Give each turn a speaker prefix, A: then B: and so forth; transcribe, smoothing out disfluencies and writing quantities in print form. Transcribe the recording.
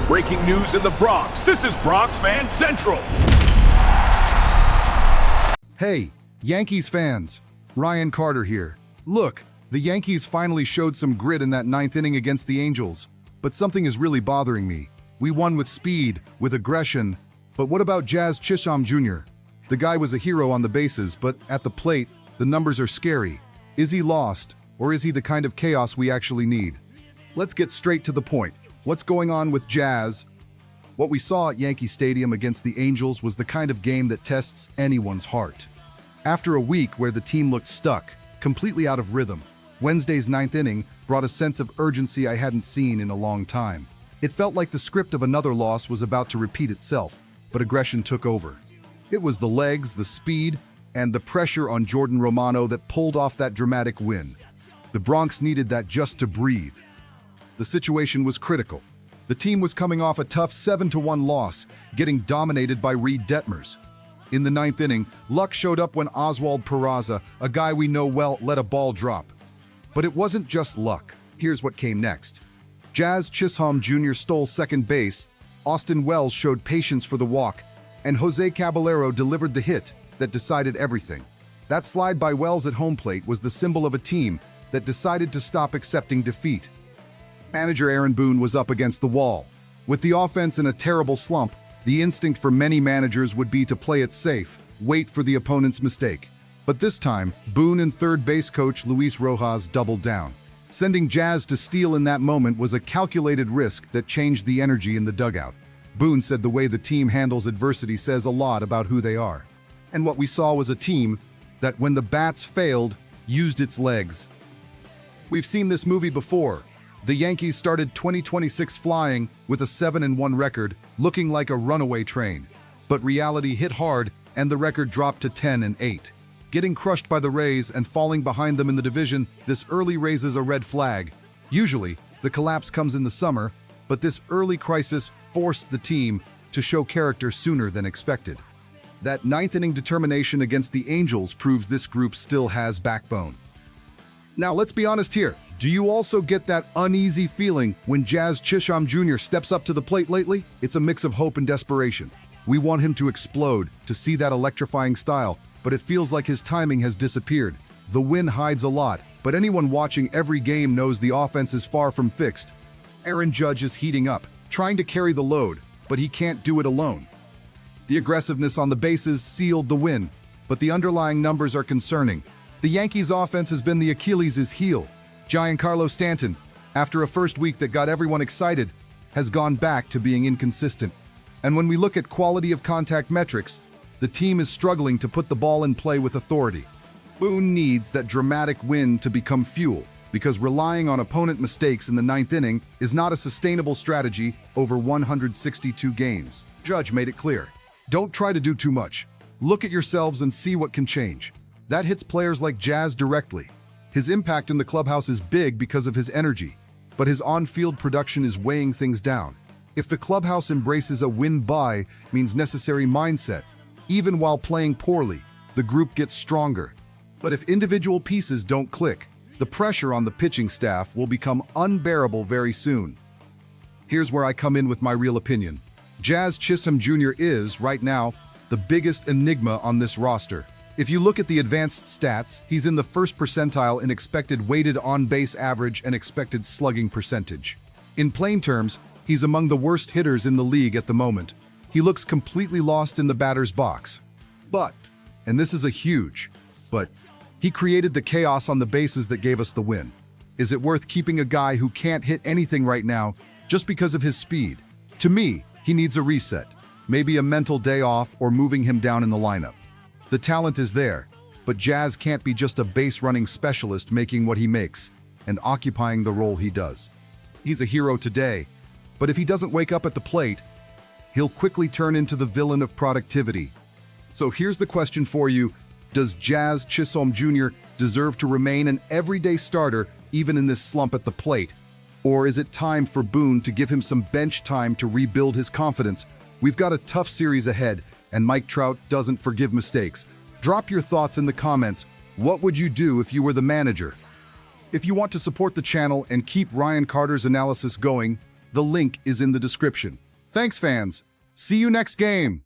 A: Breaking news in the Bronx. This is Bronx Fan Central.
B: Hey, Yankees fans. Ryan Carter here. Look, the Yankees finally showed some grit in that ninth inning against the Angels. But something is really bothering me. We won with speed, with aggression. But what about Jazz Chisholm Jr.? The guy was a hero on the bases, but at the plate, the numbers are scary. Is he lost, or is he the kind of chaos we actually need? Let's get straight to the point. What's going on with Jazz? What we saw at Yankee Stadium against the Angels was the kind of game that tests anyone's heart. After a week where the team looked stuck, completely out of rhythm, Wednesday's ninth inning brought a sense of urgency I hadn't seen in a long time. It felt like the script of another loss was about to repeat itself, but aggression took over. It was the legs, the speed, and the pressure on Jordan Romano that pulled off that dramatic win. The Bronx needed that just to breathe. The situation was critical. The team was coming off a tough 7-1 loss, getting dominated by Reed Detmers. In the ninth inning, luck showed up when Oswald Peraza, a guy we know well, let a ball drop. But it wasn't just luck. Here's what came next. Jazz Chisholm Jr. stole second base, Austin Wells showed patience for the walk, and Jose Caballero delivered the hit that decided everything. That slide by Wells at home plate was the symbol of a team that decided to stop accepting defeat. Manager Aaron Boone was up against the wall. With the offense in a terrible slump, the instinct for many managers would be to play it safe, wait for the opponent's mistake. But this time, Boone and third base coach Luis Rojas doubled down. Sending Jazz to steal in that moment was a calculated risk that changed the energy in the dugout. Boone said the way the team handles adversity says a lot about who they are. And what we saw was a team that, when the bats failed, used its legs. We've seen this movie before. The Yankees started 2026 flying with a 7-1 record, looking like a runaway train. But reality hit hard and the record dropped to 10-8. Getting crushed by the Rays and falling behind them in the division, this early raises a red flag. Usually, the collapse comes in the summer, but this early crisis forced the team to show character sooner than expected. That ninth inning determination against the Angels proves this group still has backbone. Now, let's be honest here. Do you also get that uneasy feeling when Jazz Chisholm Jr. steps up to the plate lately? It's a mix of hope and desperation. We want him to explode, to see that electrifying style, but it feels like his timing has disappeared. The win hides a lot, but anyone watching every game knows the offense is far from fixed. Aaron Judge is heating up, trying to carry the load, but he can't do it alone. The aggressiveness on the bases sealed the win, but the underlying numbers are concerning. The Yankees' offense has been the Achilles' heel. Giancarlo Stanton, after a first week that got everyone excited, has gone back to being inconsistent. And when we look at quality of contact metrics, the team is struggling to put the ball in play with authority. Boone needs that dramatic win to become fuel, because relying on opponent mistakes in the ninth inning is not a sustainable strategy over 162 games. Judge made it clear. Don't try to do too much. Look at yourselves and see what can change. That hits players like Jazz directly. His impact in the clubhouse is big because of his energy, but his on-field production is weighing things down. If the clubhouse embraces a win-by means necessary mindset, even while playing poorly, the group gets stronger. But if individual pieces don't click, the pressure on the pitching staff will become unbearable very soon. Here's where I come in with my real opinion. Jazz Chisholm Jr. is, right now, the biggest enigma on this roster. If you look at the advanced stats, he's in the first percentile in expected weighted on-base average and expected slugging percentage. In plain terms, he's among the worst hitters in the league at the moment. He looks completely lost in the batter's box. But, and this is a huge but, he created the chaos on the bases that gave us the win. Is it worth keeping a guy who can't hit anything right now just because of his speed? To me, he needs a reset, maybe a mental day off or moving him down in the lineup. The talent is there, but Jazz can't be just a base-running specialist making what he makes and occupying the role he does. He's a hero today, but if he doesn't wake up at the plate, he'll quickly turn into the villain of productivity. So here's the question for you. Does Jazz Chisholm Jr. deserve to remain an everyday starter even in this slump at the plate? Or is it time for Boone to give him some bench time to rebuild his confidence? We've got a tough series ahead, and Mike Trout doesn't forgive mistakes. Drop your thoughts in the comments. What would you do if you were the manager? If you want to support the channel and keep Ryan Carter's analysis going, The link is in the description. Thanks, fans. See you next game.